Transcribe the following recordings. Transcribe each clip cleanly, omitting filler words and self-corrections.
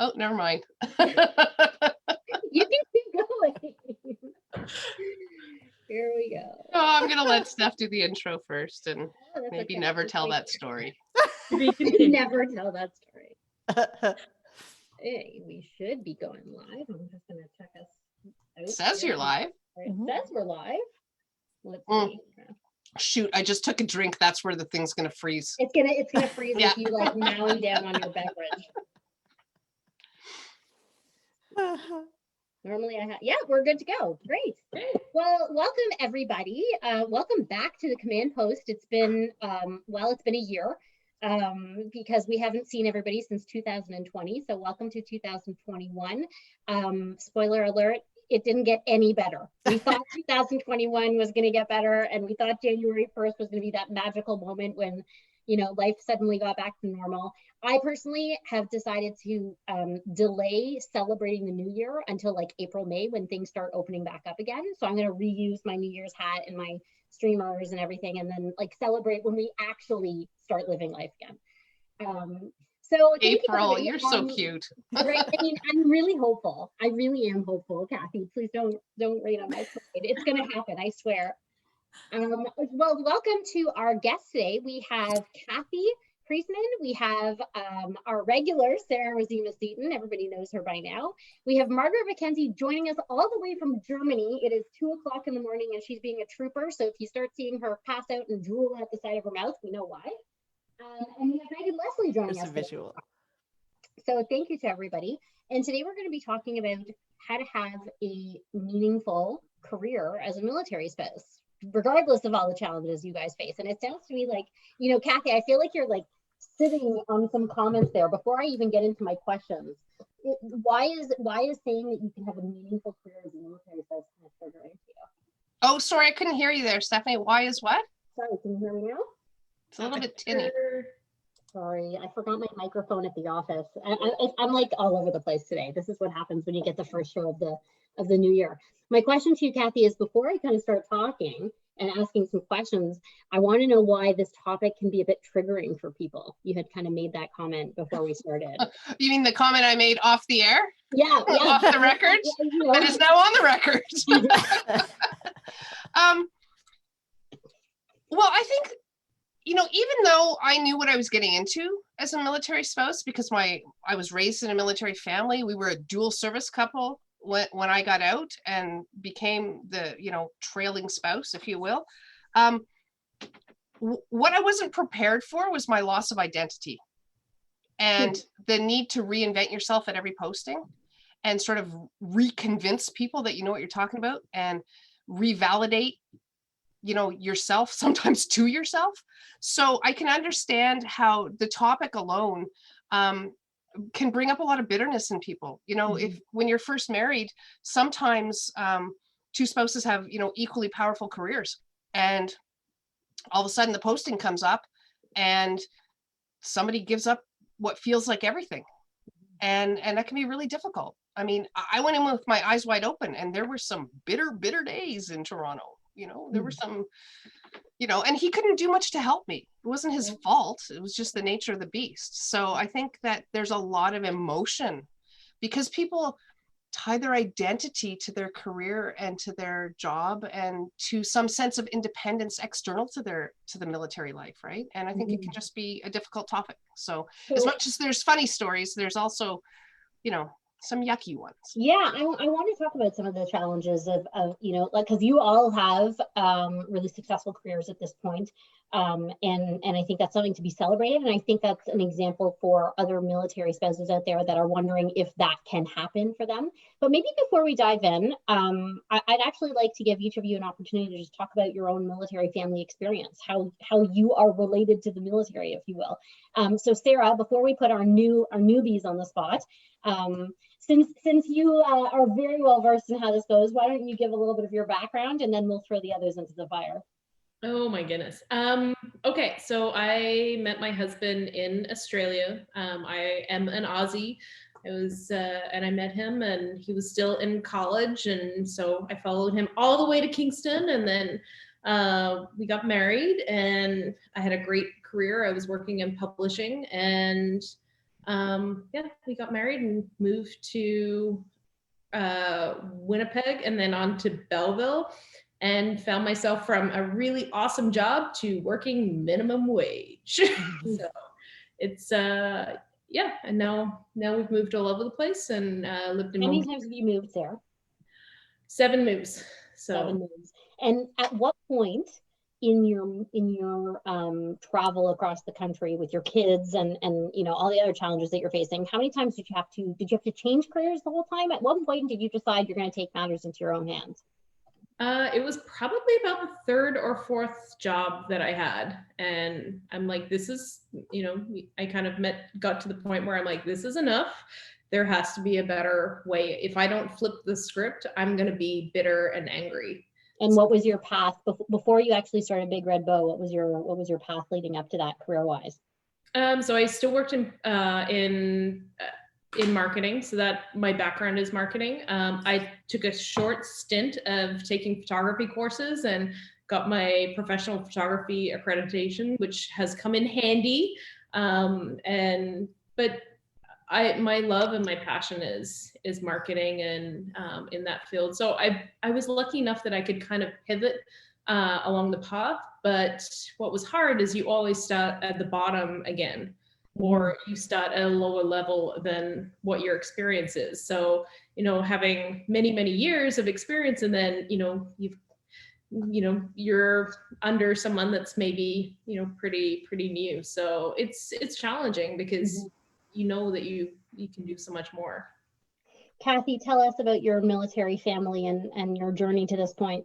Oh, never mind. You can keep going. Here we go. Oh, I'm going to let Steph do the intro first and maybe never tell that story. Never tell that story. Hey, we should be going live. I'm just going to check us out. It says you're live. It says we're live. Let's see. Shoot, I just took a drink. That's where the thing's going to freeze. It's gonna freeze if you like mowing down on your beverage. Normally I have, yeah, we're good to go. Great. Well, welcome everybody. Welcome back to the command post. It's been, it's been a year because we haven't seen everybody since 2020. So welcome to 2021. Spoiler alert, it didn't get any better. We thought 2021 was going to get better, and we thought January 1st was going to be that magical moment when, you know, life suddenly got back to normal. I personally have decided to delay celebrating the new year until like April, May, when things start opening back up again. So I'm going to reuse my New Year's hat and my streamers and everything, and then like celebrate when we actually start living life again. So April, you're so cute. Right? I mean, I'm really hopeful. I really am hopeful, Kathy. Please don't rain on my parade. It's going to happen, I swear. Well, welcome to our guests today. We have Cathys, Priestman. We have our regular Sarah Rozema-Seaton. Everybody knows her by now. We have Margaret MacKenzie joining us all the way from Germany. It is 2:00 in the morning and she's being a trooper. So if you start seeing her pass out and drool at the side of her mouth, we know why. And we have Megan Leslie joining us. Visual. So thank you to everybody. And today we're going to be talking about how to have a meaningful career as a military spouse, regardless of all the challenges you guys face. And it sounds to me like, you know, Kathy, I feel like you're like sitting on some comments there before I even get into my questions. Why is saying that you can have a meaningful career as a military spouse kind of triggering to you? Oh, sorry, I couldn't hear you there, Stephanie. Why is what? Sorry, can you hear me now? It's a little bit tinny. Sorry, I forgot my microphone at the office. I'm like all over the place today. This is what happens when you get the first show of the new year. My question to you, Kathy, is before I kind of start talking and asking some questions, I want to know why this topic can be a bit triggering for people. You had kind of made that comment before we started. You mean the comment I made off the air? Yeah. Off the record? Yeah, you know. That is now on the record. Well, I think, you know, even though I knew what I was getting into as a military spouse, because I was raised in a military family, we were a dual service couple when I got out and became the, you know, trailing spouse, if you will. What I wasn't prepared for was my loss of identity and the need to reinvent yourself at every posting and sort of reconvince people that you know what you're talking about and revalidate, you know, yourself, sometimes to yourself. So I can understand how the topic alone can bring up a lot of bitterness in people. You know, if when you're first married, sometimes two spouses have, you know, equally powerful careers, and all of a sudden the posting comes up and somebody gives up what feels like everything. And that can be really difficult. I mean, I went in with my eyes wide open, and there were some bitter days in Toronto. You know, there were some, you know, and he couldn't do much to help me. It wasn't his fault. It was just the nature of the beast. So I think that there's a lot of emotion because people tie their identity to their career and to their job and to some sense of independence external to the military life, right? And I think it can just be a difficult topic. So as much as there's funny stories, there's also, you know, some yucky ones. Yeah, I want to talk about some of the challenges of you know, like, because you all have really successful careers at this point. And I think that's something to be celebrated. And I think that's an example for other military spouses out there that are wondering if that can happen for them. But maybe before we dive in, I'd actually like to give each of you an opportunity to just talk about your own military family experience, how you are related to the military, if you will. So Sarah, before we put our newbies on the spot, since you are very well versed in how this goes, why don't you give a little bit of your background and then we'll throw the others into the fire. Oh my goodness. Okay, so I met my husband in Australia. I am an Aussie. And I met him and he was still in college. And so I followed him all the way to Kingston, and then we got married and I had a great career. I was working in publishing, and Yeah, we got married and moved to Winnipeg and then on to Belleville, and found myself from a really awesome job to working minimum wage. So it's yeah, and now we've moved all over the place and lived in How many Mumbai. times have you moved, Sarah? 7 moves. So 7 moves. And at what point in your travel across the country with your kids and you know all the other challenges that you're facing, how many times did you have to change careers the whole time? At what point did you decide you're going to take matters into your own hands? it was probably about the third or fourth job that I had. And I'm like, this is, you know, I kind of got to the point where I'm like, this is enough. There has to be a better way. If I don't flip the script, I'm going to be bitter and angry. And what was your path before you actually started Big Red Bow? What was your path leading up to that career wise? So I still worked in marketing, so that my background is marketing. I took a short stint of taking photography courses and got my professional photography accreditation, which has come in handy. But my love and my passion is marketing and in that field. So I was lucky enough that I could kind of pivot along the path. But what was hard is you always start at the bottom again, or you start at a lower level than what your experience is. So, you know, having many years of experience, and then, you know, you're under someone that's maybe, you know, pretty new. So it's challenging because you know that you can do so much more. Cathys, tell us about your military family and your journey to this point.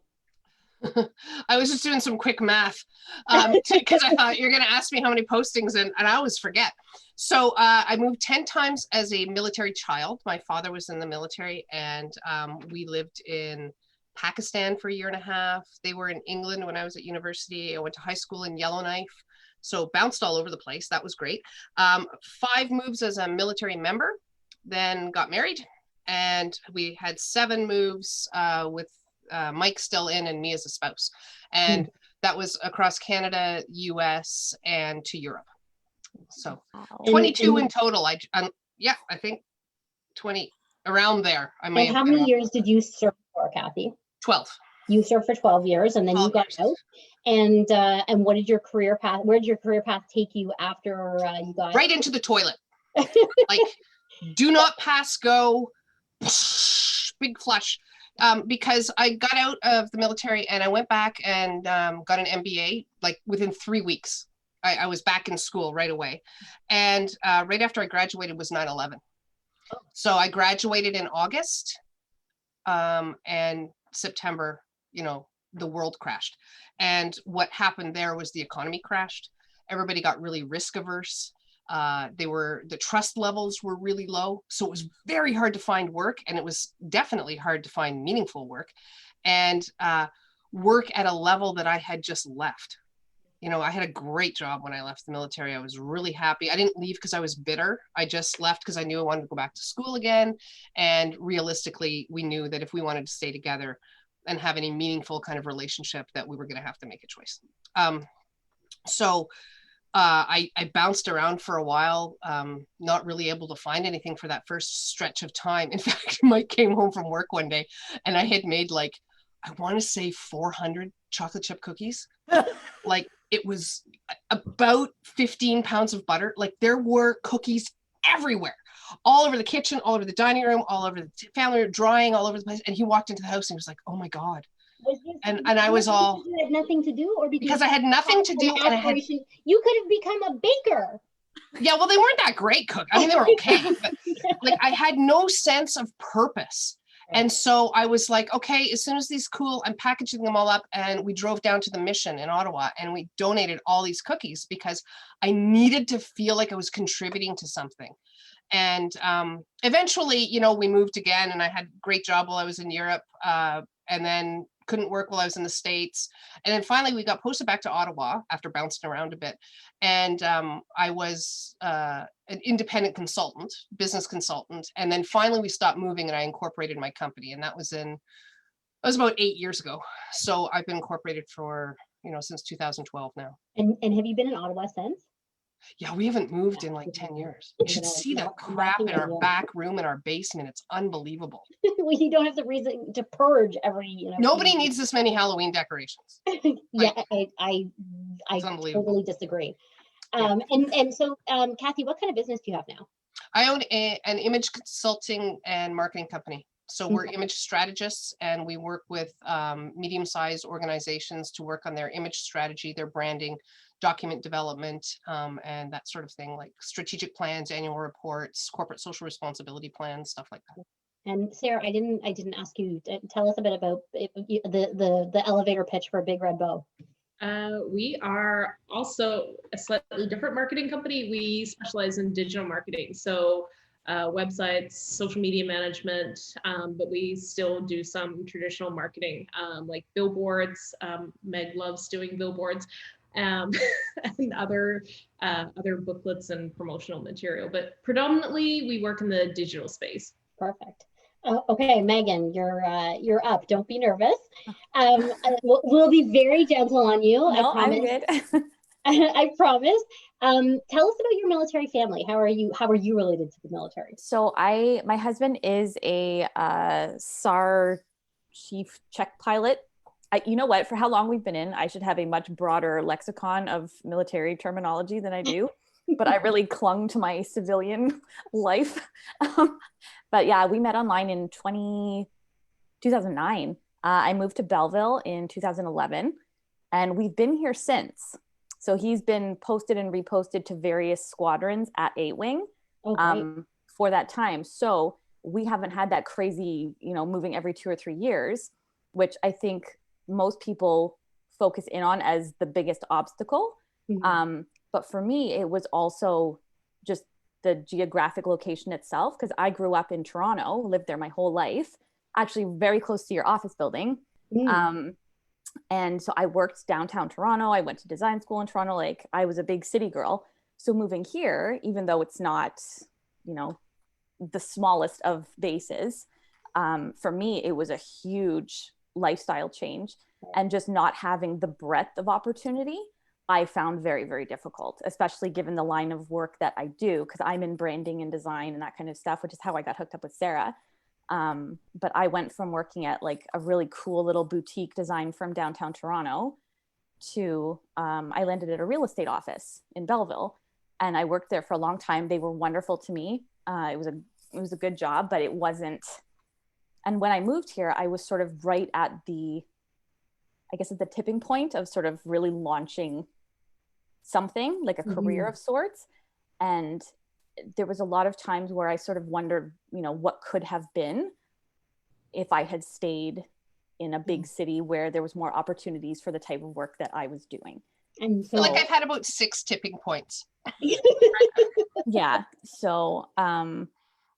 I was just doing some quick math because I thought you're going to ask me how many postings, and I always forget. So I moved 10 times as a military child. My father was in the military, and we lived in Pakistan for a year and a half. They were in England when I was at university. I went to high school in Yellowknife, so bounced all over the place. That was great. 5 moves as a military member, then got married, and we had 7 moves with Mike still in and me as a spouse. And that was across Canada, US, and to Europe. So 22 in total. Yeah, I think 20 around there. I may. And how many years did you serve for, Cathys? 12. You served for 12 years, and then you got out. And what did your career path? Where did your career path take you after you got right into the toilet? Like, do not pass go. Big flush. Because I got out of the military and I went back and got an MBA like within 3 weeks. I was back in school right away. And right after I graduated was 9/11. So I graduated in August, and September, you know, the world crashed. And what happened there was the economy crashed. Everybody got really risk averse. The trust levels were really low. So it was very hard to find work, and it was definitely hard to find meaningful work, and work at a level that I had just left. You know, I had a great job when I left the military. I was really happy. I didn't leave because I was bitter. I just left because I knew I wanted to go back to school again. And realistically, we knew that if we wanted to stay together and have any meaningful kind of relationship, that we were going to have to make a choice. I bounced around for a while, not really able to find anything for that first stretch of time. In fact, Mike came home from work one day and I had made like, I want to say 400 chocolate chip cookies. Like, it was about 15 pounds of butter. Like, there were cookies everywhere, all over the kitchen, all over the dining room, all over the family room, drying all over the place. And he walked into the house and he was like, oh my God. And I was all, you had nothing to do, or because I had nothing to do, and I had, you could have become a baker. Yeah, well, they weren't that great cook. I mean, they were okay, but like, I had no sense of purpose. And so I was like, okay, as soon as these cool, I'm packaging them all up, and we drove down to the Mission in Ottawa and we donated all these cookies because I needed to feel like I was contributing to something. And eventually, you know, we moved again, and I had a great job while I was in Europe, and then couldn't work while I was in the States. And then finally we got posted back to Ottawa after bouncing around a bit. And I was an independent consultant, business consultant. And then finally we stopped moving and I incorporated my company. And that was about 8 years ago. So I've been incorporated for, you know, since 2012 now. And have you been in Ottawa since? Yeah, we haven't moved in like 10 years. You should see the crap in our back room in our basement. It's unbelievable. Well, you don't have the reason to purge every, Nobody needs this many Halloween decorations. Yeah, I It's unbelievable. totally disagree. Yeah. And so, Cathie, what kind of business do you have now? I own an image consulting and marketing company. So we're image strategists, and we work with medium-sized organizations to work on their image strategy, their branding, document development, and that sort of thing, like strategic plans, annual reports, corporate social responsibility plans, stuff like that. And Sarah, I didn't ask you. Tell us a bit about the elevator pitch for Big Red Bow. We are also a slightly different marketing company. We specialize in digital marketing, so websites, social media management, but we still do some traditional marketing, like billboards. Meg loves doing billboards, and other booklets and promotional material. But predominantly, we work in the digital space. Perfect. Okay, Megan, you're up. Don't be nervous. We'll be very gentle on you. No, I promise. I'm good. I promise. Tell us about your military family. How are you related to the military? So my husband is a SAR chief check pilot. You know what? For how long we've been in, I should have a much broader lexicon of military terminology than I do. But I really clung to my civilian life. But yeah, we met online in 2009. I moved to Belleville in 2011, and we've been here since. So he's been posted and reposted to various squadrons at 8 Wing for that time. So we haven't had that crazy, moving every 2 or 3 years, which I think most people focus in on as the biggest obstacle. Mm-hmm. But for me, it was also just the geographic location itself, because I grew up in Toronto, lived there my whole life, actually very close to your office building. And so I worked downtown Toronto. I went to design school in Toronto. Like, I was a big city girl. So moving here, even though it's not, the smallest of bases, for me, it was a huge lifestyle change. And just not having the breadth of opportunity, I found very, very difficult, especially given the line of work that I do, because I'm in branding and design and that kind of stuff, which is how I got hooked up with Sarah. But I went from working at like a really cool little boutique design firm downtown Toronto to I landed at a real estate office in Belleville, and I worked there for a long time. They were wonderful to me. It was a good job, but it wasn't. And when I moved here, I was sort of right at at the tipping point of sort of really launching something like a career of sorts. And there was a lot of times where I sort of wondered, what could have been if I had stayed in a big city where there was more opportunities for the type of work that I was doing. And so, I've had about 6 tipping points. Yeah. So, and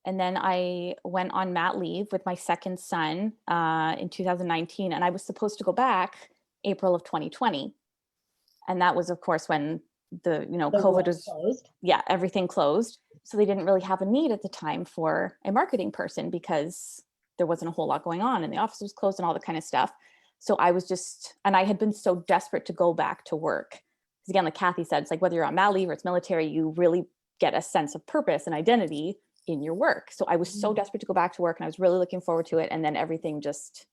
then I went on mat leave with my second son in 2019, and I was supposed to go back April of 2020. And that was, of course, when the COVID was closed. Yeah, everything closed. So they didn't really have a need at the time for a marketing person because there wasn't a whole lot going on and the office was closed and all that kind of stuff. So I was and I had been so desperate to go back to work. Because again, like Cathie said, it's like whether you're on mat leave or it's military, you really get a sense of purpose and identity in your work. So I was so desperate to go back to work, and I was really looking forward to it. And then everything just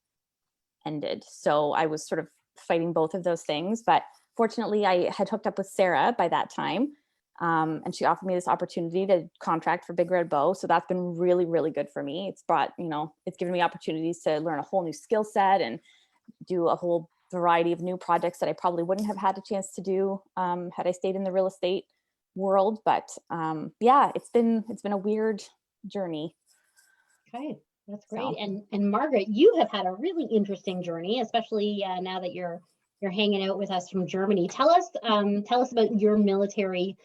ended. So I was sort of fighting both of those things. But fortunately, I had hooked up with Sarah by that time. And she offered me this opportunity to contract for Big Red Bow. So that's been really, really good for me. It's brought, it's given me opportunities to learn a whole new skill set and do a whole variety of new projects that I probably wouldn't have had a chance to do had I stayed in the real estate world. But yeah, it's been a weird journey. Okay, that's great. And Margaret, you have had a really interesting journey, especially now that you're hanging out with us from Germany. Tell us about your military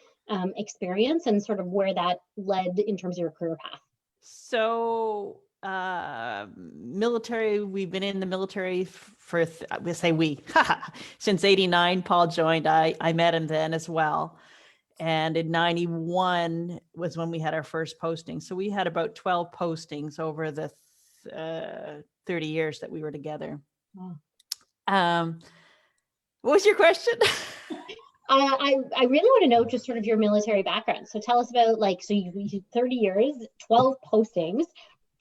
experience and sort of where that led in terms of your career path. So military, we've been in the military for, we say since 89. Paul joined, I met him then as well. And in 91 was when we had our first posting. So we had about 12 postings over the 30 years that we were together. Wow. What was your question? I really want to know just sort of your military background. So tell us about like, so you 30 years, 12 postings.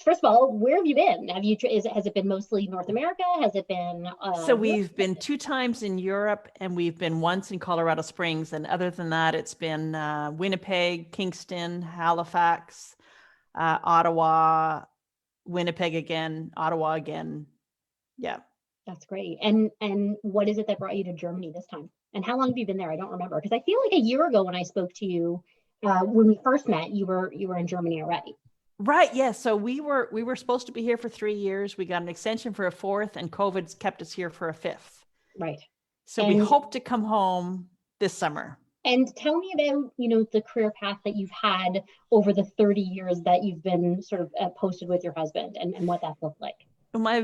First of all, where have you been? Has it been mostly North America? Has it been? So we've been 2 times in Europe, and we've been once in Colorado Springs. And other than that, it's been Winnipeg, Kingston, Halifax, Ottawa, Winnipeg again, Ottawa again. Yeah. That's great. And what is it that brought you to Germany this time? And how long have you been there? I don't remember, because I feel like a year ago when I spoke to you, when we first met, you were in Germany already. Right. Yeah. So we were supposed to be here for 3 years. We got an extension for a 4th, and COVID's kept us here for a 5th. Right. So we hope to come home this summer. And tell me about, the career path that you've had over the 30 years that you've been sort of posted with your husband, and what that looked like. I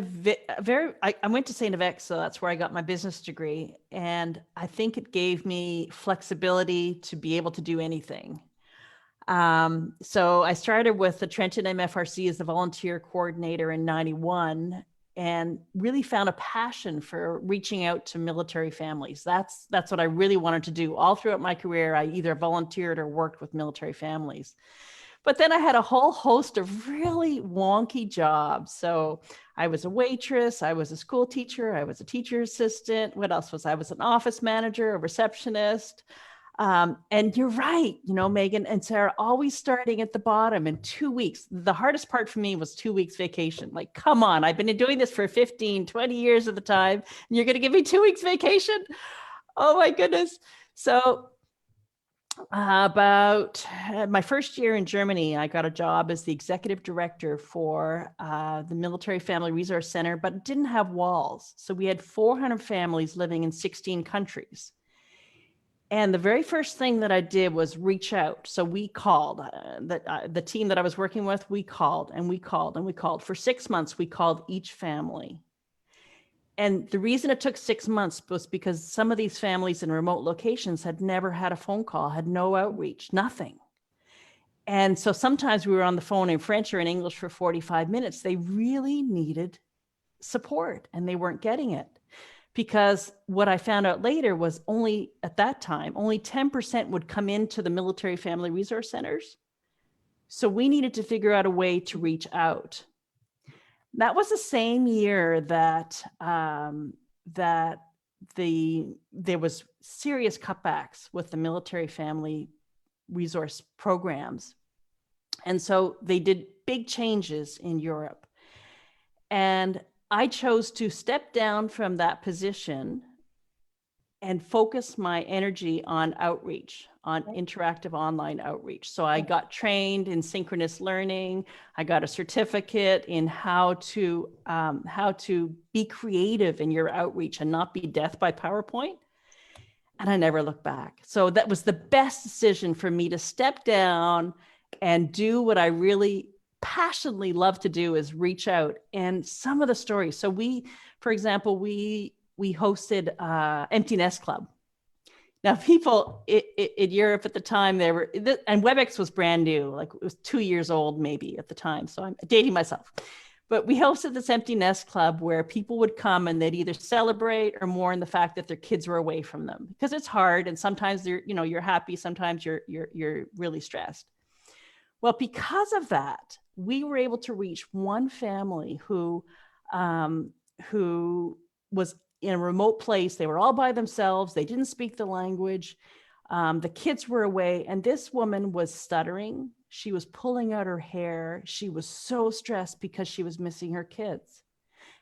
went to St. FX, so that's where I got my business degree. And I think it gave me flexibility to be able to do anything. So I started with the Trenton MFRC as the volunteer coordinator in 91, and really found a passion for reaching out to military families. That's what I really wanted to do. All throughout my career, I either volunteered or worked with military families. But then I had a whole host of really wonky jobs. So I was a waitress, I was a school teacher, I was a teacher assistant. What else was I? I was an office manager, a receptionist. And you're right, Megan and Sarah, always starting at the bottom in 2 weeks. The hardest part for me was 2 weeks vacation. Like, come on, I've been doing this for 15, 20 years at the time, and you're going to give me 2 weeks vacation? Oh my goodness. So about my first year in Germany, I got a job as the executive director for the Military Family Resource Center, but it didn't have walls. So we had 400 families living in 16 countries. And the very first thing that I did was reach out. So we called the team that I was working with. We called and we called and we called. For 6 months, we called each family. And the reason it took 6 months was because some of these families in remote locations had never had a phone call, had no outreach, nothing. And so sometimes we were on the phone in French or in English for 45 minutes. They really needed support, and they weren't getting it. Because what I found out later was at that time, only 10% would come into the military family resource centers. So we needed to figure out a way to reach out. That was the same year that there was serious cutbacks with the military family resource programs. And so they did big changes in Europe. And I chose to step down from that position and focus my energy on outreach, on interactive online outreach. So I got trained in synchronous learning. I got a certificate in how to be creative in your outreach and not be death by PowerPoint. And I never looked back. So that was the best decision for me to step down and do what I really passionately love to do, is reach out. And some of the stories. So for example, we hosted Empty Nest Club. Now, people in Europe at the time, and WebEx was brand new, like it was 2 years old maybe at the time. So I'm dating myself. But we hosted this Empty Nest Club where people would come and they'd either celebrate or mourn the fact that their kids were away from them, because it's hard. And sometimes you're happy, sometimes you're really stressed. Well, because of that, we were able to reach one family who was in a remote place. They were all by themselves. They didn't speak the language. The kids were away, and this woman was stuttering. She was pulling out her hair. She was so stressed because she was missing her kids.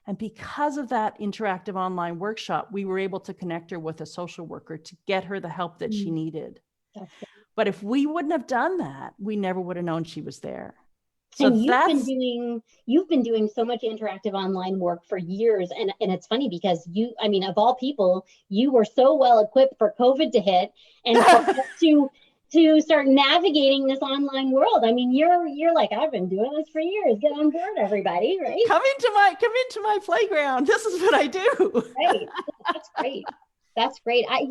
And because of that interactive online workshop, we were able to connect her with a social worker to get her the help that she needed. But if we wouldn't have done that, we never would have known she was there. So and you've been doing so much interactive online work for years. And it's funny because of all people, you were so well equipped for COVID to hit and to start navigating this online world. I mean, you're like, I've been doing this for years. Get on board, everybody, right? Come into my playground. This is what I do. Right. That's great. That's great. I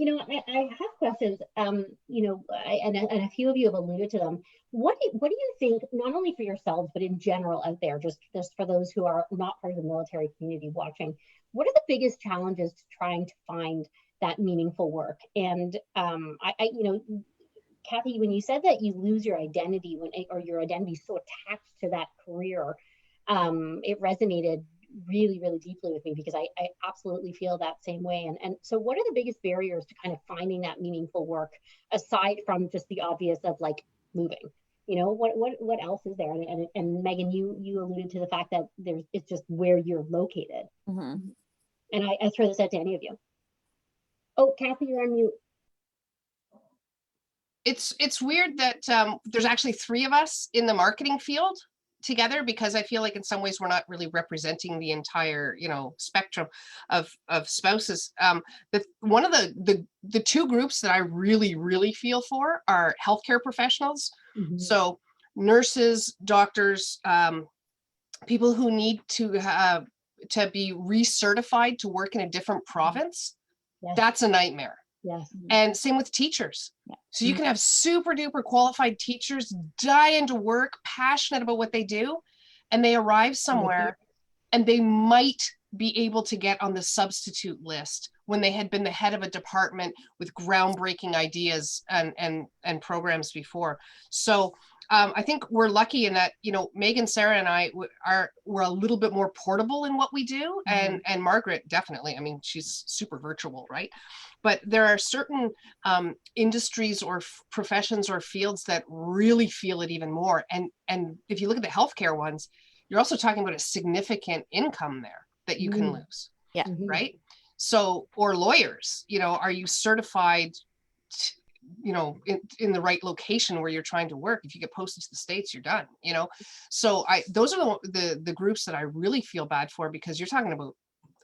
have questions, and a few of you have alluded to them. What do you think, not only for yourselves, but in general out there, just for those who are not part of the military community watching, what are the biggest challenges to trying to find that meaningful work. And you know, Cathie, when you said that you lose your identity or your identity is so attached to that career, it resonated really, really deeply with me, because I absolutely feel that same way. And so what are the biggest barriers to kind of finding that meaningful work, aside from just the obvious of like moving? You know, what else is there? And Megan, you alluded to the fact that it's just where you're located. Mm-hmm. And I throw this out to any of you. Oh, Cathie, you're on mute. It's weird that there's actually 3 of us in the marketing field together, because I feel like in some ways we're not really representing the entire, you know, spectrum of spouses. One of the 2 groups that I really feel for are healthcare professionals. Mm-hmm. So nurses, doctors, people who need to be recertified to work in a different province. Yes. That's a nightmare. Yes. And same with teachers. Yeah. So you can have super duper qualified teachers die into work, passionate about what they do, and they arrive somewhere and they might be able to get on the substitute list when they had been the head of a department with groundbreaking ideas and programs before. So I think we're lucky in that, you know, Megan, Sarah, and I we're a little bit more portable in what we do, and Margaret definitely. I mean, she's super virtual, right? But there are certain industries or professions or fields that really feel it even more. And if you look at the healthcare ones, you're also talking about a significant income there that you can lose. Yeah. Right. So, or lawyers, you know, are you certified, you know, in the right location where you're trying to work? If you get posted to the States, you're done, you know? So those are the groups that I really feel bad for, because you're talking about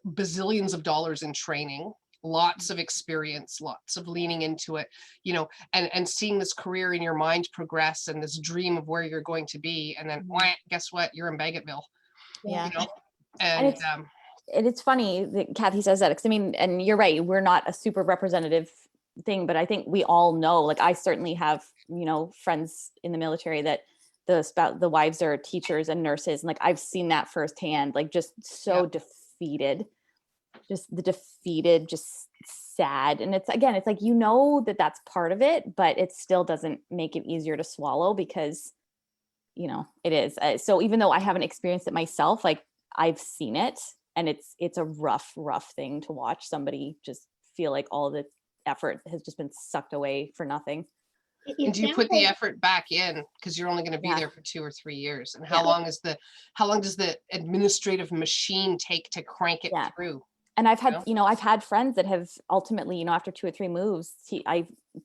bazillions of dollars in training, lots of experience, lots of leaning into it, you know, and seeing this career in your mind progress and this dream of where you're going to be. And then guess what? You're in Bagotville. Yeah. You know? And it's funny that Cathie says that, because I mean, and you're right, we're not a super representative thing, but I think we all know, like I certainly have, you know, friends in the military that the wives are teachers and nurses, and like I've seen that firsthand, like just so defeated, just sad. And it's like, you know, that's part of it, but it still doesn't make it easier to swallow, because, you know, it is. So even though I haven't experienced it myself, like I've seen it, and it's a rough thing to watch somebody just feel like all the effort has just been sucked away for nothing. And do you put the effort back in, because you're only going to be there for 2 or 3 years? And how long does the administrative machine take to crank it through? And I've had, you know, I've had friends that have ultimately, you know, after 2 or 3 moves,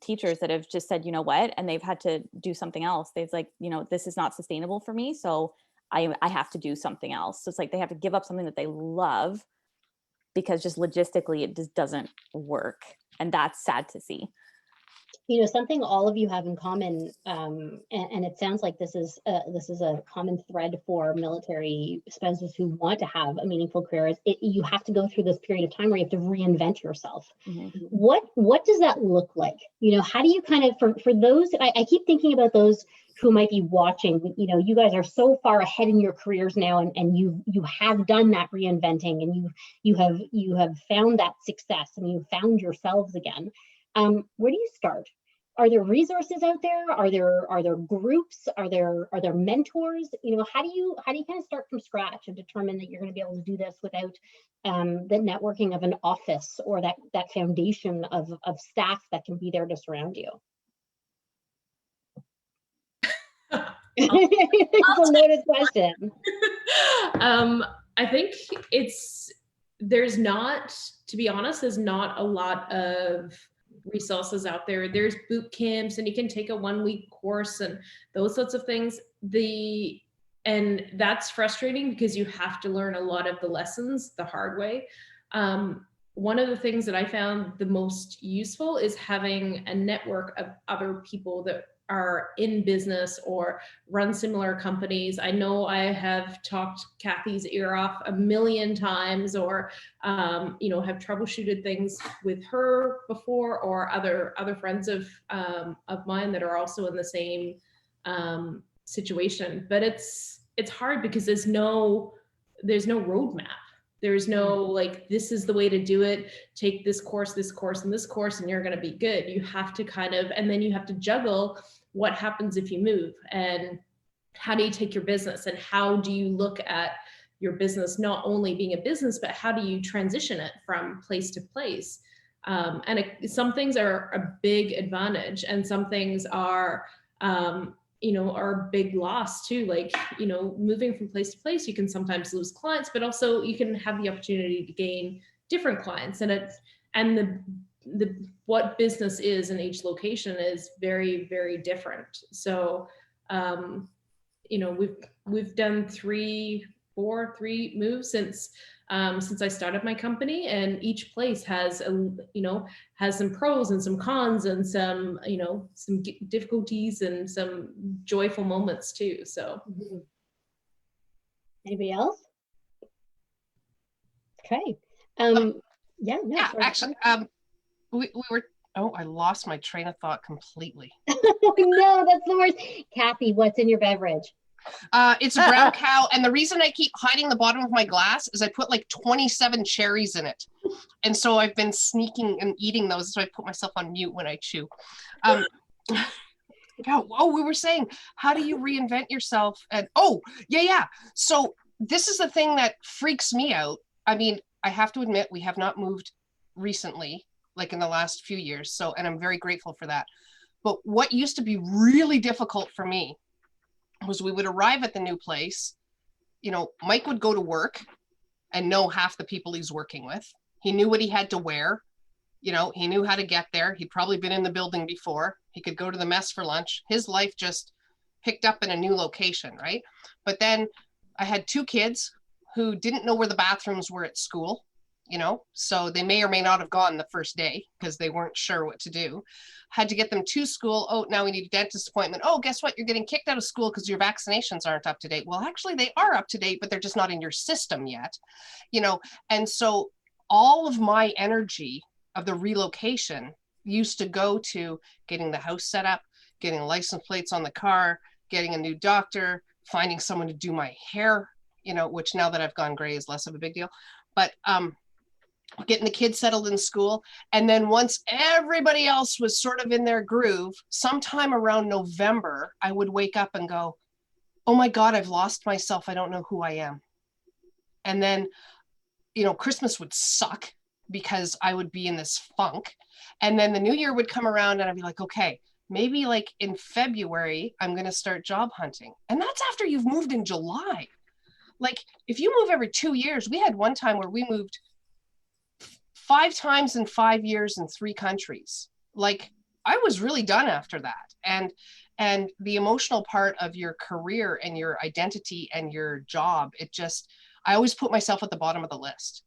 teachers that have just said, you know what, and they've had to do something else. They've like, you know, this is not sustainable for me, so I have to do something else. So it's like they have to give up something that they love, because just logistically it just doesn't work, and that's sad to see. You know, something all of you have in common, and it sounds like this is a common thread for military spouses who want to have a meaningful career, is you have to go through this period of time where you have to reinvent yourself. Mm-hmm. What does that look like? You know, how do you kind of, for those, I keep thinking about those who might be watching, you know, you guys are so far ahead in your careers now, and you have done that reinventing, and you have found that success, and you found yourselves again. Where do you start? Are there resources out there? Are there groups? Are there mentors? You know, how do you kind of start from scratch and determine that you're going to be able to do this without the networking of an office, or that foundation of staff that can be there to surround you? It's a loaded question. I think there's not a lot of resources out there. There's boot camps, and you can take a 1-week course and those sorts of things. And that's frustrating, because you have to learn a lot of the lessons the hard way. One of the things that I found the most useful is having a network of other people that are in business or run similar companies. I know I have talked Cathie's ear off a million times, or you know, have troubleshooted things with her before, or other friends of mine that are also in the same situation. But it's hard, because there's no roadmap. There's no like, this is the way to do it. Take this course, and this course, and you're going to be good. You have to kind of, and then you have to juggle what happens if you move, and how do you take your business, and how do you look at your business not only being a business, but how do you transition it from place to place? Some things are a big advantage, and some things are, are a big loss too. Like, moving from place to place, you can sometimes lose clients, but also you can have the opportunity to gain different clients. And what business is in each location is very, very different. So, we've done three moves since I started my company, and each place has has some pros and some cons, and some difficulties and some joyful moments too. So Anybody else? Okay. Yeah, actually, we were, I lost my train of thought completely. Oh no, that's the worst. Cathie, what's in your beverage? It's a brown cow, and the reason I keep hiding the bottom of my glass is I put like 27 cherries in it, and so I've been sneaking and eating those, so I put myself on mute when I chew. We were saying, how do you reinvent yourself? And yeah. So this is the thing that freaks me out. I mean, I have to admit, we have not moved recently, like in the last few years. So, and I'm very grateful for that. But what used to be really difficult for me was we would arrive at the new place. Mike would go to work and know half the people he's working with. He knew what he had to wear. He knew how to get there. He'd probably been in the building before. He could go to the mess for lunch. His life just picked up in a new location, right? But then I had two kids who didn't know where the bathrooms were at school, so they may or may not have gone the first day because they weren't sure what to do. Had to get them to school. Oh, now we need a dentist appointment. Oh, guess what? You're getting kicked out of school because your vaccinations aren't up to date. Well, actually they are up to date, but they're just not in your system yet, and so all of my energy of the relocation used to go to getting the house set up, getting license plates on the car, getting a new doctor, finding someone to do my hair, which now that I've gone gray is less of a big deal, but getting the kids settled in school. And then once everybody else was sort of in their groove, sometime around November, I would wake up and go, oh my God, I've lost myself. I don't know who I am. And then, Christmas would suck because I would be in this funk. And then the new year would come around and I'd be like, okay, maybe like in February, I'm going to start job hunting. And that's after you've moved in July. Like if you move every 2 years, we had one time where we moved 5 times in 5 years in 3 countries. Like I was really done after that. And the emotional part of your career and your identity and your job, I always put myself at the bottom of the list.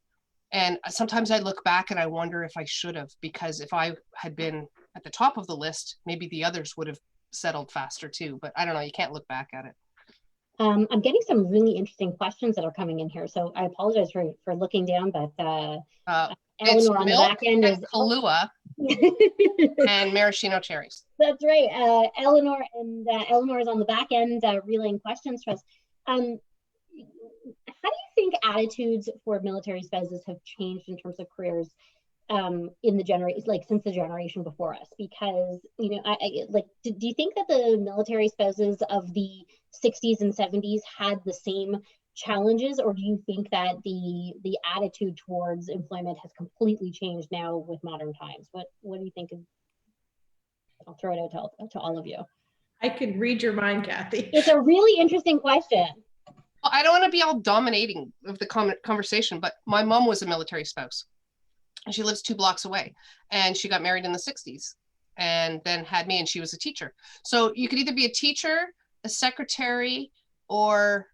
And sometimes I look back and I wonder if I should have, because if I had been at the top of the list, maybe the others would have settled faster too. But I don't know, you can't look back at it. I'm getting some really interesting questions that are coming in here. So I apologize for looking down, but Eleanor on the back end is Kahlua and maraschino cherries. That's right. Eleanor is on the back end relaying questions for us. How do you think attitudes for military spouses have changed in terms of careers in the generation, like since the generation before us? Because do you think that the military spouses of the 60s and 70s had the same challenges, or do you think that the attitude towards employment has completely changed now with modern times? What do you think? I'll throw it out to all of you. I could read your mind, Cathie. It's a really interesting question. I don't want to be all dominating of the conversation, but my mom was a military spouse. She lives 2 blocks away, and she got married in the 60s and then had me, and she was a teacher. So you could either be a teacher, a secretary, or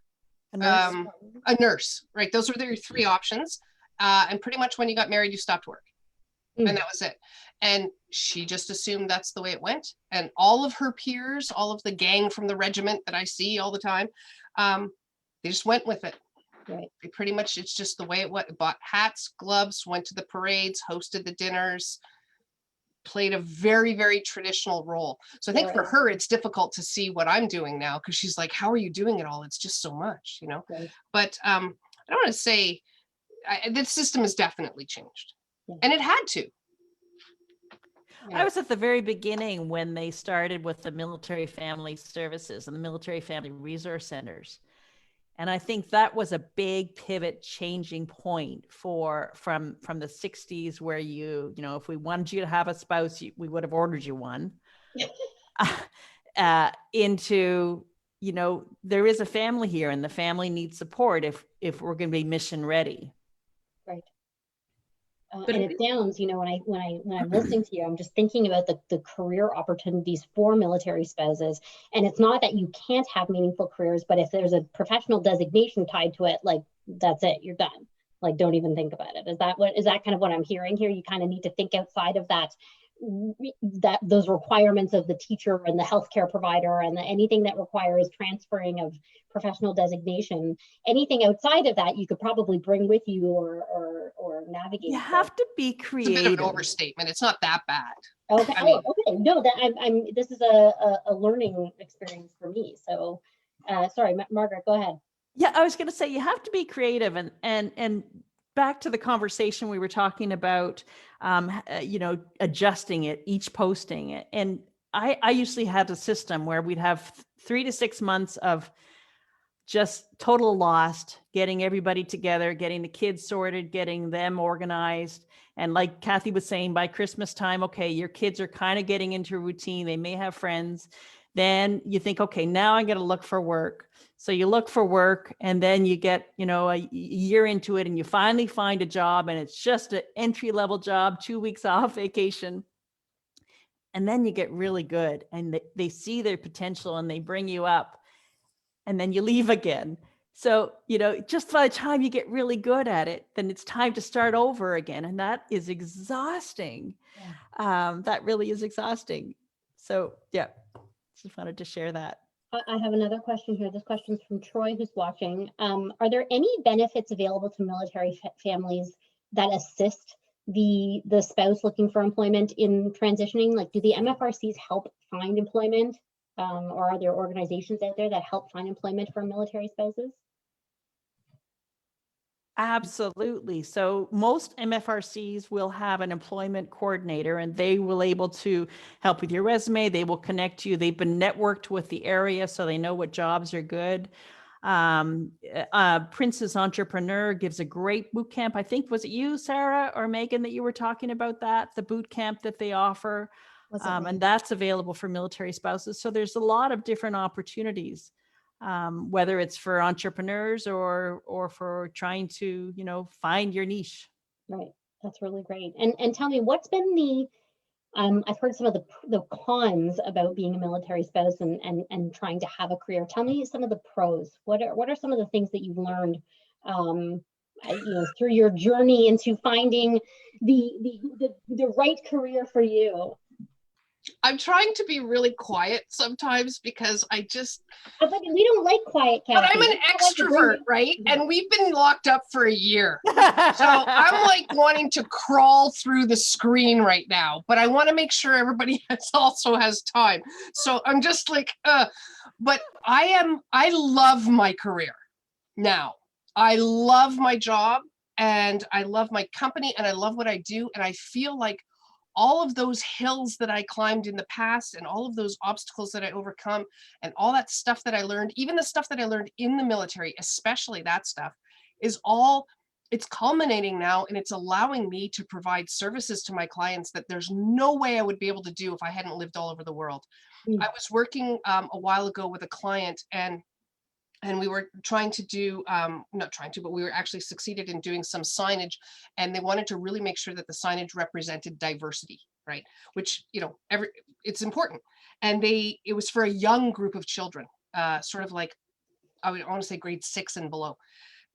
a nurse, right? Those were their 3 options. And pretty much when you got married, you stopped work. And that was it. And she just assumed that's the way it went. And all of her peers, all of the gang from the regiment that I see all the time, they just went with it. Right. They pretty much, it's just the way it went. Bought hats, gloves, went to the parades, hosted the dinners, played a very, very traditional role. So I think for her, it's difficult to see what I'm doing now, because she's like, how are you doing it all? It's just so much, Right. But I don't want to say this system has definitely changed, Yeah. and it had to. I was at the very beginning when they started with the military family services and the military family resource centers. And I think that was a big pivot changing point from the 60s, where if we wanted you to have a spouse, we would have ordered you one, into, there is a family here and the family needs support if we're going to be mission ready. Right. And it sounds, when I'm listening to you, I'm just thinking about the career opportunities for military spouses. And it's not that you can't have meaningful careers, but if there's a professional designation tied to it, like, that's it, you're done. Like, don't even think about it. Is that kind of what I'm hearing here? You kind of need to think outside of those requirements of the teacher and the healthcare provider and anything that requires transferring of professional designation. Anything outside of that you could probably bring with you or navigate. You have to be It's a creative. bit of an overstatement. It's not that bad. Okay. I mean, okay. No, that this is a learning experience for me. So, sorry, Margaret, go ahead. Yeah, I was going to say you have to be creative, and back to the conversation we were talking about, adjusting it, each posting it. And I usually had a system where we'd have 3 to 6 months of just total lost, getting everybody together, getting the kids sorted, getting them organized. And like Cathie was saying, by Christmas time, okay, your kids are kind of getting into a routine. They may have friends. Then you think, okay, now I'm going to look for work. So you look for work, and then you get, a year into it, and you finally find a job, and it's just an entry-level job, 2 weeks off vacation. And then you get really good, and they see their potential and they bring you up, and then you leave again. So, just by the time you get really good at it, then it's time to start over again. And that is exhausting. Yeah. That really is exhausting. So yeah, just wanted to share that. I have another question here. This question's from Troy, who's watching. Are there any benefits available to military families that assist the spouse looking for employment in transitioning? Like, do the MFRCs help find employment? Or are there organizations out there that help find employment for military spouses? Absolutely. So most MFRCs will have an employment coordinator, and they will able to help with your resume. They will connect you. They've been networked with the area, so they know what jobs are good. Princess Entrepreneur gives a great boot camp. I think, was it you, Sarah or Megan, that you were talking about that, the boot camp that they offer? And that's available for military spouses. So there's a lot of different opportunities, whether it's for entrepreneurs or for trying to, find your niche. Right. That's really great. And tell me, what's been the, I've heard some of the cons about being a military spouse and trying to have a career. Tell me some of the pros. What are some of the things that you've learned, through your journey into finding the right career for you? I'm trying to be really quiet sometimes because we don't like quiet, Cathie. But I'm an extrovert, right? And we've been locked up for a year. So I'm like wanting to crawl through the screen right now, but I want to make sure everybody also has time. So I'm just like, but I love my career now. I love my job, and I love my company, and I love what I do. And I feel like all of those hills that I climbed in the past, and all of those obstacles that I overcome, and all that stuff that I learned, even the stuff that I learned in the military, especially that stuff, it's culminating now, and it's allowing me to provide services to my clients that there's no way I would be able to do if I hadn't lived all over the world. I was working a while ago with a client, and we were trying to do, but we were actually succeeded in doing some signage, and they wanted to really make sure that the signage represented diversity, right? Which, it's important. And it was for a young group of children, sort of like, I want to say grade 6 and below.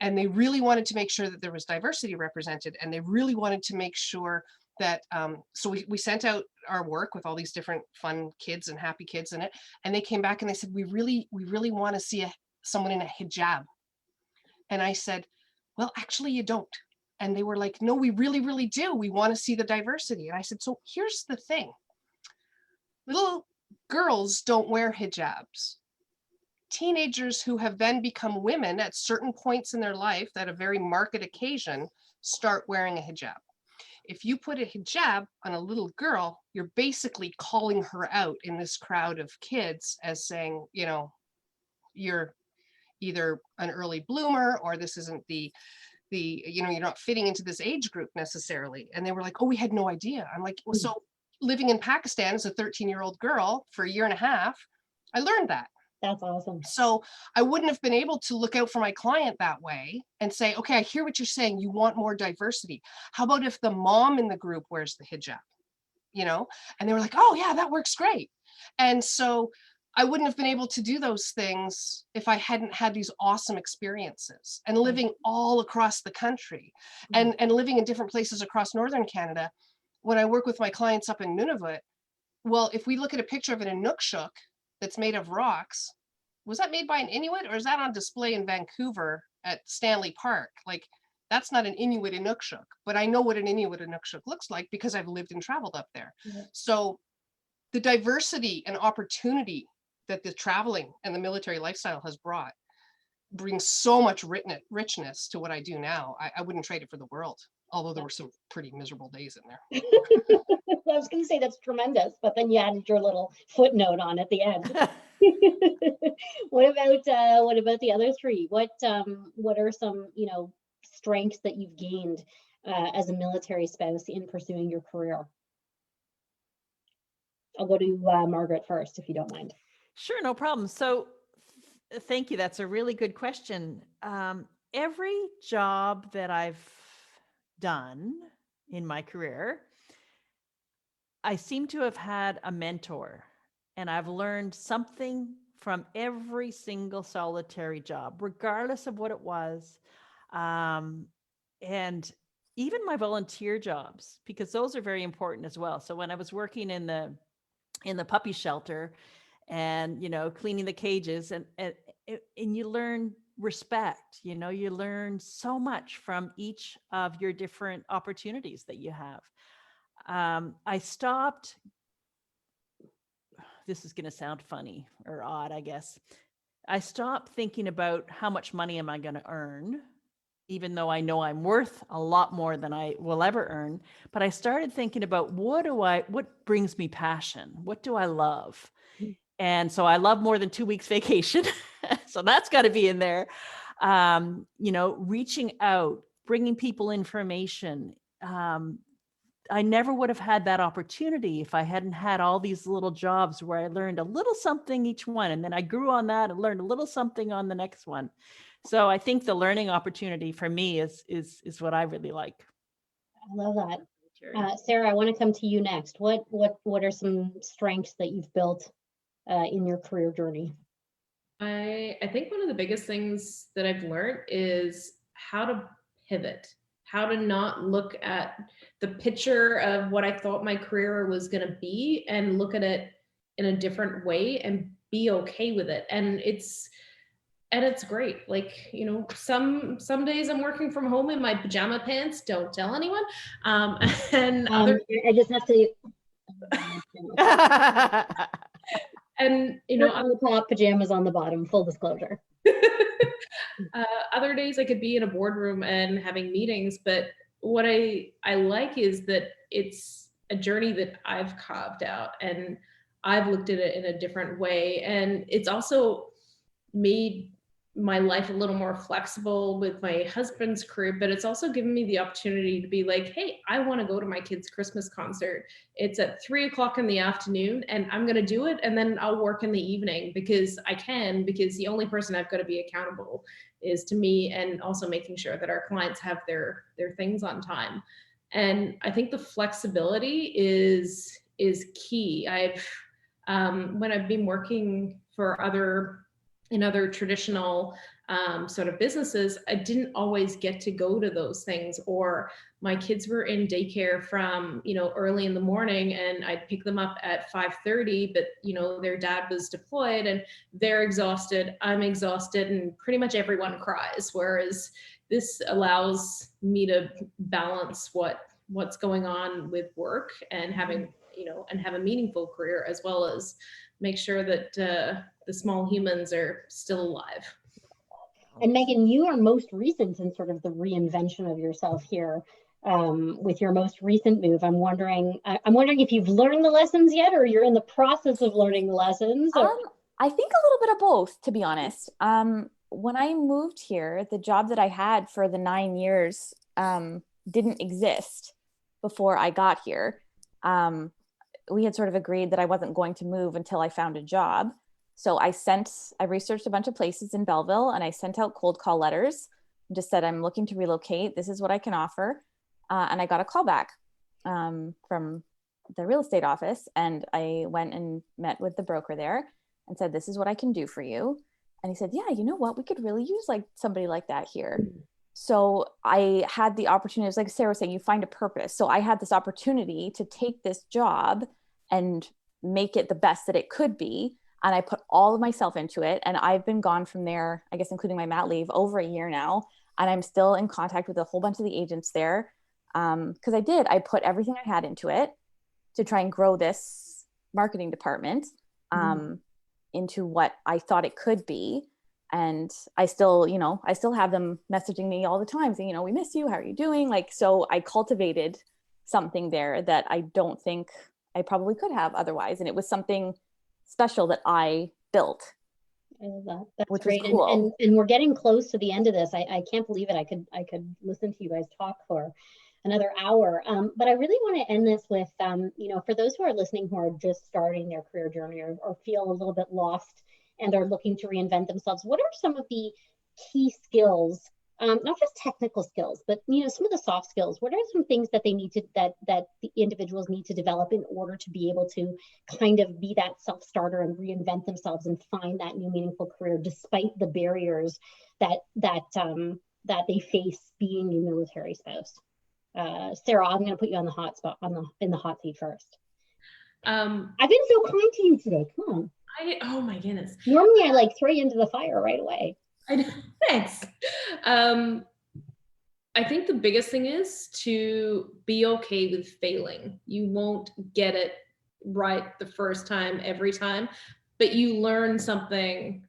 And they really wanted to make sure that there was diversity represented. And they really wanted to make sure that, so we sent out our work with all these different fun kids and happy kids in it. And they came back and they said, we really want to see someone in a hijab. And I said, well, actually you don't. And they were like, no, we really, really do. We want to see the diversity. And I said, so here's the thing. Little girls don't wear hijabs. teenagers who have then become women at certain points in their life at a very marked occasion start wearing a hijab. If you put a hijab on a little girl, you're basically calling her out in this crowd of kids as saying, you know, you're either an early bloomer, or this isn't the, you know, you're not fitting into this age group necessarily. And they were like, oh, we had no idea. I'm like, well, so living in Pakistan as a 13-year-old girl for a year and a half, I learned that. That's awesome. So I wouldn't have been able to look out for my client that way and say, okay, I hear what you're saying. You want more diversity. How about if the mom in the group wears the hijab, you know? And they were like, oh yeah, that works great. And so I wouldn't have been able to do those things if I hadn't had these awesome experiences and living all across the country and living in different places across Northern Canada. When I work with my clients up in Nunavut, well, if we look at a picture of an Inukshuk that's made of rocks, was that made by an Inuit, or is that on display in Vancouver at Stanley Park? Like, that's not an Inuit Inukshuk, but I know what an Inuit Inukshuk looks like because I've lived and traveled up there. So the diversity and opportunity that the traveling and the military lifestyle has brought brings so much richness to what I do now. I wouldn't trade it for the world, although there were some pretty miserable days in there. I was going to say that's tremendous, but then you added your little footnote on at the end. What about the other three? What are some, you know, strengths that you've gained as a military spouse in pursuing your career? I'll go to Margaret first, if you don't mind. Sure, no problem. So thank you. That's a really good question. Every job that I've done in my career, I seem to have had a mentor, and I've learned something from every single solitary job, regardless of what it was. And even my volunteer jobs, because those are very important as well. So when I was working in the puppy shelter and, you know, cleaning the cages, and you learn respect, you know, you learn so much from each of your different opportunities that you have. I stopped, this is going to sound funny or odd, I guess. I stopped thinking about how much money am I going to earn, even though I know I'm worth a lot more than I will ever earn. But I started thinking about what brings me passion? What do I love? And so I love more than 2 weeks vacation. So that's got to be in there. You know, reaching out, bringing people information. I never would have had that opportunity if I hadn't had all these little jobs where I learned a little something each one. And then I grew on that and learned a little something on the next one. So I think the learning opportunity for me is what I really like. I love that. Sarah, I want to come to you next. What are some strengths that you've built in your career journey? I think one of the biggest things that I've learned is how to pivot, how to not look at the picture of what I thought my career was going to be and look at it in a different way and be okay with it. And it's great. Like, you know, some days I'm working from home in my pajama pants, don't tell anyone. Other I just have to and you know, on the top, pajamas on the bottom, full disclosure. Other days I could be in a boardroom and having meetings, but what I like is that it's a journey that I've carved out and I've looked at it in a different way. And it's also made my life a little more flexible with my husband's career, but it's also given me the opportunity to be like, hey, I want to go to my kid's Christmas concert. It's at 3:00 in the afternoon and I'm going to do it. And then I'll work in the evening because I can, because the only person I've got to be accountable is to me, and also making sure that our clients have their things on time. And I think the flexibility is key. When I've been working for other traditional sort of businesses, I didn't always get to go to those things, or my kids were in daycare from, you know, early in the morning and I'd pick them up at 5:30, but, you know, their dad was deployed and they're exhausted, I'm exhausted, and pretty much everyone cries. Whereas this allows me to balance what's going on with work and having, you know, and have a meaningful career as well as make sure that the small humans are still alive. And Megan, you are most recent in sort of the reinvention of yourself here with your most recent move. I'm wondering if you've learned the lessons yet, or you're in the process of learning the lessons. I think a little bit of both, to be honest. When I moved here, the job that I had for the 9 years didn't exist before I got here. We had sort of agreed that I wasn't going to move until I found a job. So I researched a bunch of places in Belleville, and I sent out cold call letters, just said, I'm looking to relocate. This is what I can offer. And I got a call back from the real estate office. And I went and met with the broker there and said, this is what I can do for you. And he said, yeah, you know what? We could really use like somebody like that here. So I had the opportunity, it was like Sarah was saying, you find a purpose. So I had this opportunity to take this job and make it the best that it could be. And I put all of myself into it. And I've been gone from there, I guess, including my mat leave, over a year now. And I'm still in contact with a whole bunch of the agents there. Because I put everything I had into it to try and grow this marketing department into what I thought it could be. And I still have them messaging me all the time saying, we miss you. How are you doing? Like, so I cultivated something there that I don't think I probably could have otherwise. And it was something special that I built. I love that. That's which great. was cool. And we're getting close to the end of this. I can't believe it. I could listen to you guys talk for another hour. But I really want to end this with, for those who are listening who are just starting their career journey or feel a little bit lost and are looking to reinvent themselves, what are some of the key skills, not just technical skills, but some of the soft skills? What are some things that they need to that the individuals need to develop in order to be able to kind of be that self-starter and reinvent themselves and find that new meaningful career despite the barriers that they face being a military spouse? Sarah, I'm going to put you on the hot spot in the hot seat first. I've been so kind to you today. Come on. Oh my goodness. Normally I like throw you into the fire right away. Thanks. I think the biggest thing is to be okay with failing. You won't get it right the first time, every time, but you learn something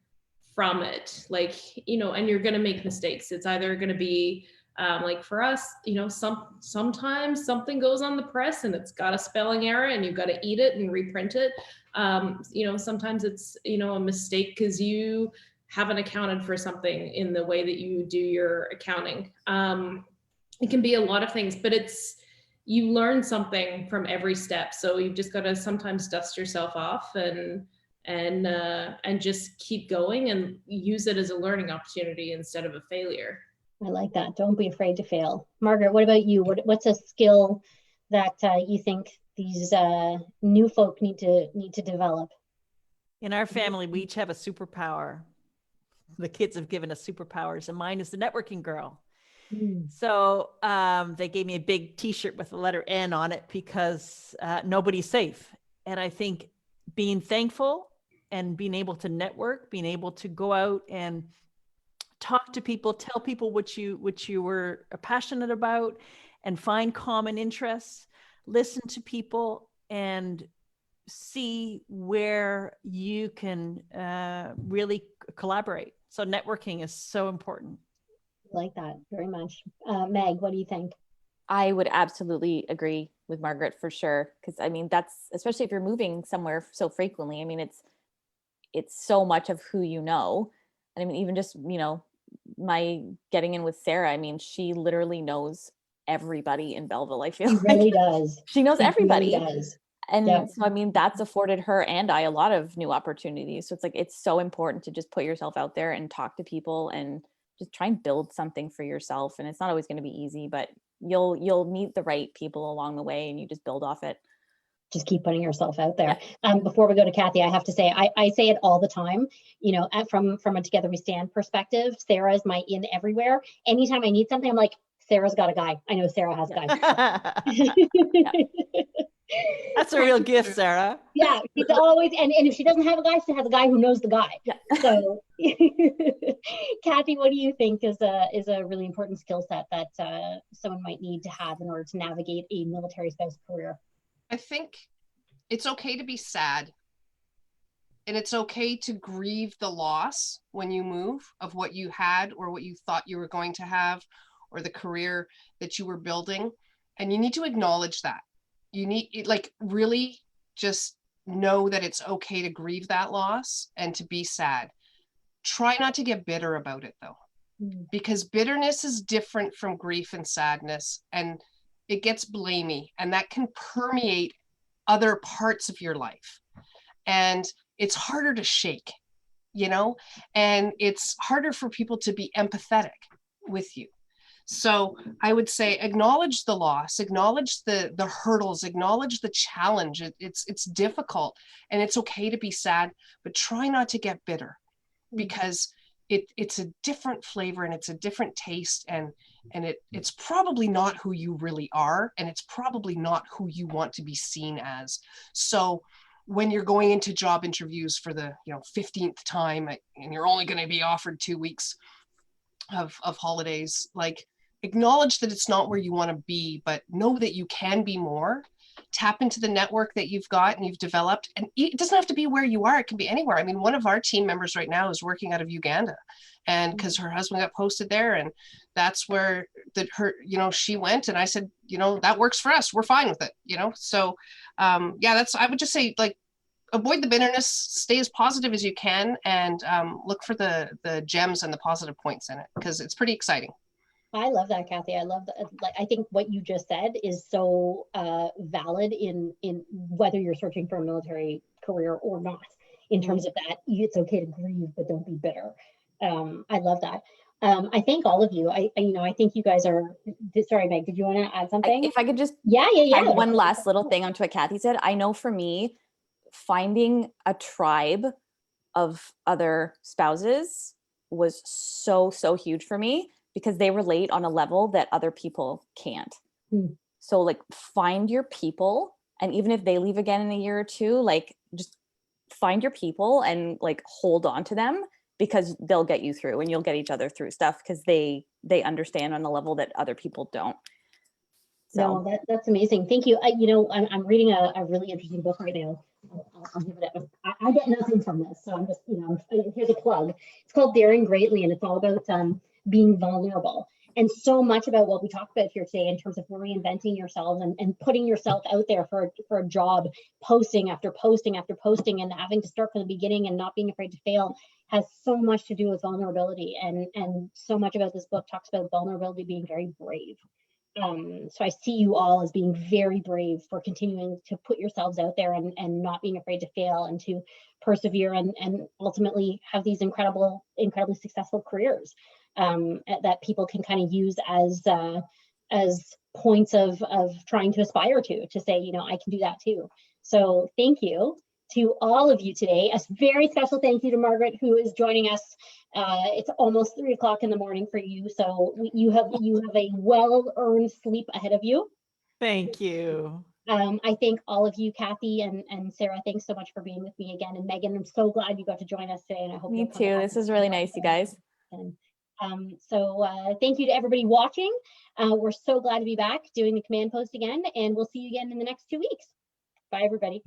from it. Like, and you're going to make mistakes. It's either going to be like for us, sometimes something goes on the press and it's got a spelling error and you've got to eat it and reprint it. Sometimes it's, a mistake because you haven't accounted for something in the way that you do your accounting. It can be a lot of things, but you learn something from every step. So you've just got to sometimes dust yourself off and just keep going and use it as a learning opportunity instead of a failure. I like that. Don't be afraid to fail. Margaret, what about you? What's a skill that you think these new folk need to develop? In our family, we each have a superpower. The kids have given us superpowers, and mine is the networking girl. So they gave me a big T-shirt with the letter N on it because nobody's safe. And I think being thankful and being able to network, being able to go out and talk to people, tell people what you were passionate about, and find common interests, listen to people, and see where you can really collaborate. So networking is so important. I like that very much. Meg, what do you think? I would absolutely agree with Margaret for sure. Because that's, especially if you're moving somewhere so frequently, it's so much of who you know. And even just, my getting in with Sarah, she literally knows everybody in Belleville. I feel she really does. She knows everybody. Really does. And yep. So, that's afforded her and I a lot of new opportunities. So it's so important to just put yourself out there and talk to people and just try and build something for yourself. And it's not always going to be easy, but you'll meet the right people along the way and you just build off it. Just keep putting yourself out there. Yeah. Before we go to Cathie, I have to say, I say it all the time, from a Together We Stand perspective, Sarah is my in everywhere. Anytime I need something, I'm like, Sarah's got a guy. I know Sarah has guys. That's a real gift, Sarah. Yeah, she's always, and if she doesn't have a guy, she has a guy who knows the guy. Yeah. So, Cathie, what do you think is a really important skill set that someone might need to have in order to navigate a military spouse career? I think it's okay to be sad. and it's okay to grieve the loss when you move of what you had or what you thought you were going to have or the career that you were building. And you need to acknowledge that. You need, like, really just know that it's okay to grieve that loss and to be sad. Try not to get bitter about it though, because bitterness is different from grief and sadness, and it gets blamey, and that can permeate other parts of your life. And it's harder to shake, you know, and it's harder for people to be empathetic with you. So I would say acknowledge the loss, acknowledge the hurdles, acknowledge the challenge. It's difficult, and it's okay to be sad, but try not to get bitter, because it's a different flavor and it's a different taste, and it's probably not who you really are, and it's probably not who you want to be seen as. So when you're going into job interviews for the 15th time, and you're only going to be offered 2 weeks of holidays, like, acknowledge that it's not where you want to be, but know that you can be more. Tap into the network that you've got and you've developed, and it doesn't have to be where you are. It can be anywhere. I mean, one of our team members right now is working out of Uganda, and because her husband got posted there, and that's where she went. And I said, that works for us. We're fine with it. So I would just say, like, avoid the bitterness, stay as positive as you can, and look for the gems and the positive points in it, because it's pretty exciting. I love that, Cathie. I love that. Like, I think what you just said is so valid in whether you're searching for a military career or not. In terms of that, it's okay to grieve, but don't be bitter. I love that. I thank all of you. I think you guys are. Sorry, Meg, did you want to add something? If I could just add one last little thing onto what Cathie said. I know for me, finding a tribe of other spouses was so huge for me, because they relate on a level that other people can't. So, like, find your people, and even if they leave again in a year or two, like, just find your people and, like, hold on to them, because they'll get you through, and you'll get each other through stuff, because they understand on a level that other people don't. So no, that's amazing. Thank you. I'm reading a really interesting book right now. I'll give it I get nothing from this, so I'm just, here's a plug. It's called Daring Greatly, and it's all about being vulnerable. And so much about what we talked about here today in terms of reinventing yourselves and putting yourself out there for a job, posting after posting after posting, and having to start from the beginning and not being afraid to fail, has so much to do with vulnerability. And so much about this book talks about vulnerability being very brave. So I see you all as being very brave for continuing to put yourselves out there and not being afraid to fail and to persevere and ultimately have these incredibly successful careers that people can kind of use as points of trying to aspire to say, I can do that too. So thank you to all of you today. A very special thank you to Margaret, who is joining us. It's almost 3 o'clock in the morning for you, so you have a well-earned sleep ahead of you. Thank you. I thank all of you, Cathie and Sarah. Thanks so much for being with me again. And Megan, I'm so glad you got to join us today, and I hope me too. This is really nice, you guys. And thank you to everybody watching. We're so glad to be back doing the command post again, and we'll see you again in the next 2 weeks. Bye, everybody.